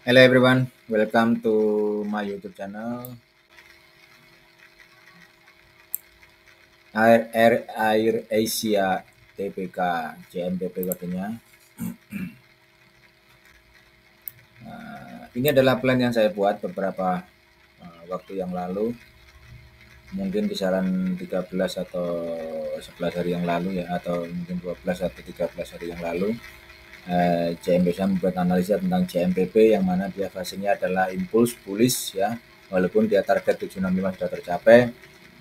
Hello everyone, welcome to my YouTube channel Air Asia TPK JMTP katanya. Ini adalah plan yang saya buat beberapa waktu yang lalu, mungkin kisaran 13 atau 11 hari yang lalu ya, atau mungkin 12 atau 13 hari yang lalu. JMP saya membuat analisa tentang JMPP yang mana dia fasenya adalah impuls bullish ya, walaupun dia target 765 sudah tercapai.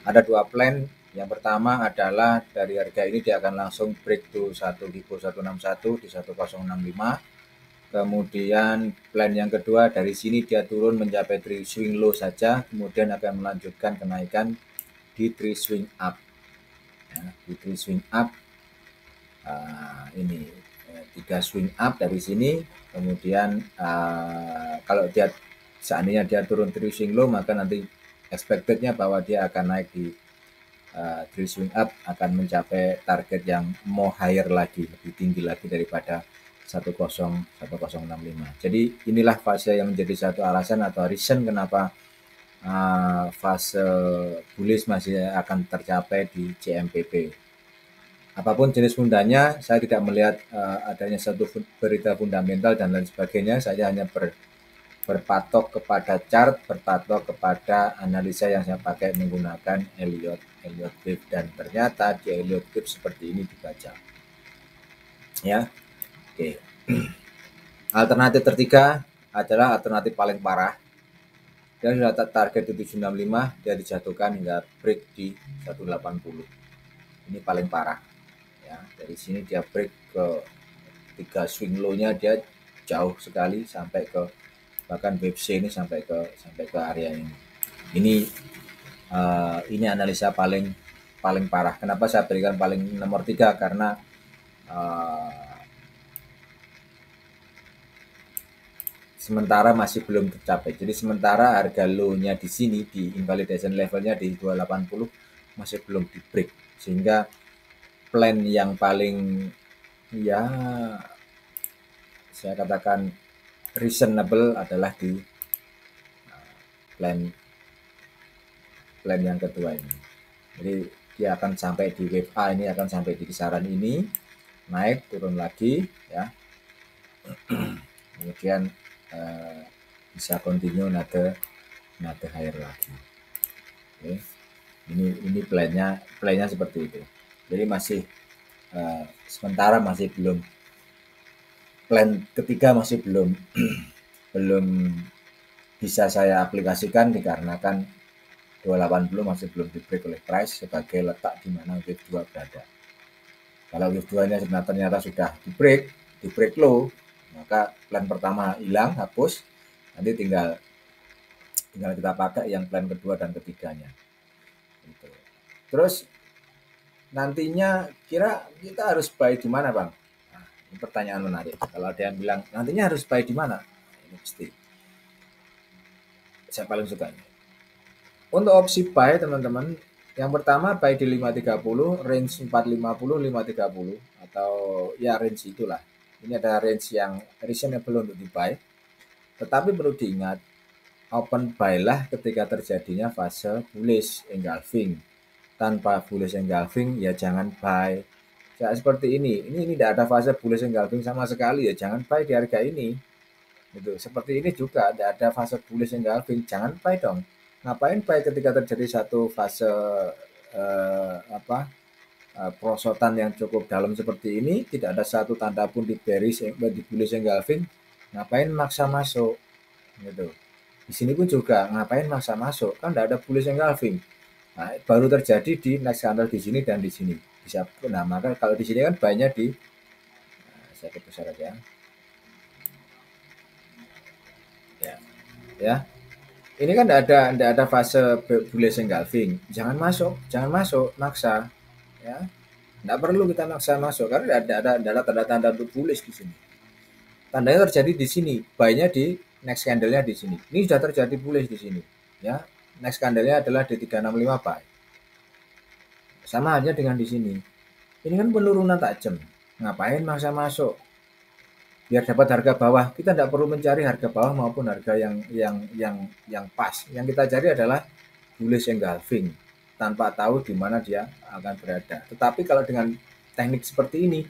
Ada dua plan. Yang pertama adalah dari harga ini dia akan langsung break to 161 di 1065. Kemudian plan yang kedua dari sini dia turun mencapai 3 swing low saja, kemudian akan melanjutkan kenaikan di 3 swing up. Ya, di 3 swing up ini 3 swing up dari sini, kemudian kalau dia seandainya dia turun 3 swing low, maka nanti expectednya bahwa dia akan naik di 3 swing up, akan mencapai target yang more higher lagi, lebih tinggi lagi daripada 1065. Jadi inilah fase yang menjadi satu alasan atau reason kenapa fase bullish masih akan tercapai di JMPP. Apapun jenis fundanya, saya tidak melihat adanya satu berita fundamental dan lain sebagainya. Saya hanya berpatok kepada chart, berpatok kepada analisa yang saya pakai menggunakan Elliott Wave, dan ternyata di Elliott Wave seperti ini dibaca. Ya, oke. Alternatif ketiga adalah alternatif paling parah. Dia sudah target di 765, dia dijatuhkan hingga break di 180. Ini paling parah. Ya, dari sini dia break ke 3 swing low-nya, dia jauh sekali sampai ke, bahkan wave C ini sampai ke area ini. Ini analisa paling parah. Kenapa saya berikan paling nomor 3? Karena sementara masih belum tercapai. Jadi sementara harga low-nya di sini, di invalidation levelnya di 280 masih belum di break, sehingga plan yang paling ya saya katakan reasonable adalah di plan yang kedua ini. Jadi dia akan sampai di wave A ini, akan sampai di kisaran ini, naik turun lagi ya, kemudian bisa continue nade higher lagi. Oke. Ini plannya seperti itu. Jadi masih sementara masih belum, plan ketiga masih belum belum bisa saya aplikasikan dikarenakan 280 masih belum di break oleh price sebagai letak di mana wave 2 berada. Kalau wave 2-nya ternyata sudah di break low, maka plan pertama hilang, hapus. Nanti tinggal kita pakai yang plan kedua dan ketiganya. Gitu. Terus nantinya kira kita harus buy di mana, Bang? Nah, ini pertanyaan menarik. Kalau ada yang bilang nantinya harus buy di mana? Nah, ini pasti saya paling suka ini. Untuk opsi buy teman-teman, yang pertama buy di 530, range 450, 530, atau ya range itulah. Ini ada range yang reasonable untuk di buy. Tetapi perlu diingat, open buy lah ketika terjadinya fase bullish engulfing. Tanpa bullish engulfing ya jangan buy. Ya, seperti ini tidak ada fase bullish engulfing sama sekali, ya jangan buy di harga ini. Gitu. Seperti ini juga tidak ada fase bullish engulfing, jangan buy dong. Ngapain buy ketika terjadi satu fase perosotan yang cukup dalam seperti ini, tidak ada satu tanda pun di bearish, di bullish engulfing, ngapain maksa masuk gitu. Di sini pun juga ngapain maksa masuk, kan tidak ada bullish engulfing. Nah, baru terjadi di next candle di sini dan di sini. Bisa, nah maka kalau di sini kan banyak di, saya besar aja ya, ya. Ini kan tidak ada fase bullish engulfing. Jangan masuk, maksa, ya. Tidak perlu kita maksa masuk karena tidak ada tanda-tanda untuk bullish di sini. Tandanya terjadi di sini, buy-nya di next candle-nya di sini. Ini sudah terjadi bullish di sini, ya. Next candle-nya adalah di 365 buy. Sama halnya dengan di sini. Ini kan penurunan tajam. Ngapain maksa masuk? biar dapat harga bawah. Kita tidak perlu mencari harga bawah maupun harga yang pas. Yang kita cari adalah bullish engulfing tanpa tahu di mana dia akan berada. Tetapi kalau dengan teknik seperti ini,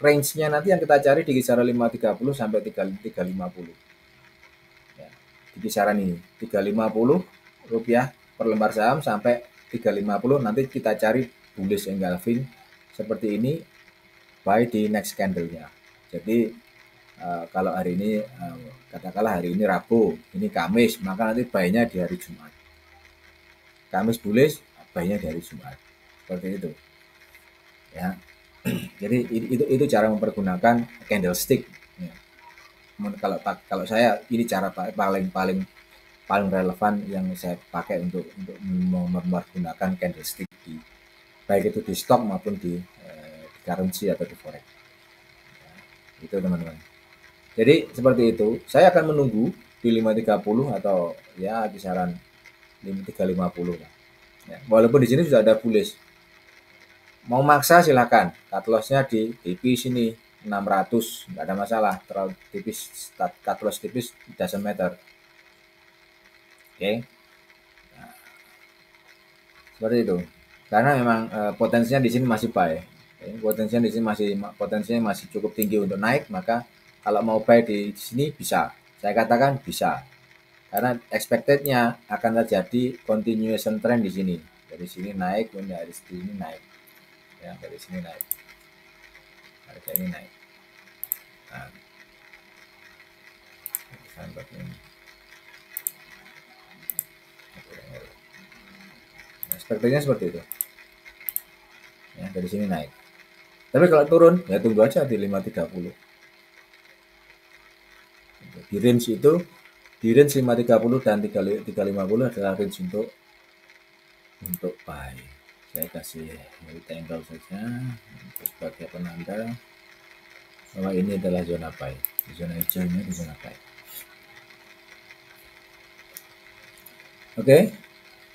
range-nya nanti yang kita cari di kisaran 530 sampai 350. Ya, di kisaran ini 350 rupiah per lembar saham sampai 350, nanti kita cari bullish engulfing seperti ini, buy di next candle-nya. Jadi kalau hari ini katakanlah hari ini Rabu, ini Kamis, maka nanti buy-nya di hari Jumat. Kamis bullish, buy-nya di hari Jumat. Seperti itu. Ya. Jadi itu cara mempergunakan candlestick. Ya. Kalau saya ini cara paling relevan yang saya pakai untuk mempergunakan candlestick baik itu di stock maupun di currency atau di forex. Ya, itu teman-teman. Jadi seperti itu. Saya akan menunggu di 530 atau ya kisaran 350 lah. Ya, walaupun di sini sudah ada bullish. Mau maksa silakan. Cut loss-nya di tipis ini 600, nggak ada masalah. Terlalu tipis, cut loss tipis doesn't matter. Oke. Nah, seperti itu. Karena memang potensinya di sini masih buy. Potensinya di sini masih cukup tinggi untuk naik, maka kalau mau buy di sini bisa. Saya katakan bisa. Karena expected-nya akan terjadi continuation trend di sini. Dari sini naik, kemudian dari sini naik. Ya, dari sini naik. Harga ini naik. Nah, expected-nya seperti itu. Ya, dari sini naik. Tapi kalau turun, ya tunggu aja di 530. Di range itu, di range 530 dan 350 adalah range untuk buy. Saya kasih rectangle saja untuk sebagai penanda bahwa ini adalah zona buy. Zona hijau ini di zona buy. Oke,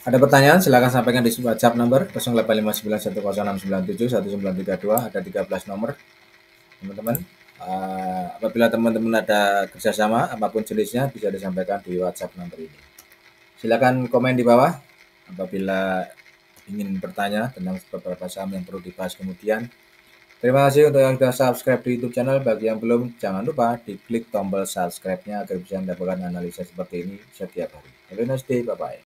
ada pertanyaan silakan sampaikan di WhatsApp nomor 08591069971932. Ada 13 nomor teman-teman. Apabila teman-teman ada kerjasama apapun jenisnya bisa disampaikan di WhatsApp nomor ini. Silakan komen di bawah apabila ingin bertanya tentang beberapa saham yang perlu dibahas kemudian. Terima kasih untuk yang sudah subscribe di YouTube channel. Bagi yang belum, jangan lupa diklik tombol subscribe-nya agar bisa mendapatkan analisa seperti ini setiap hari. Have a nice day, bye-bye.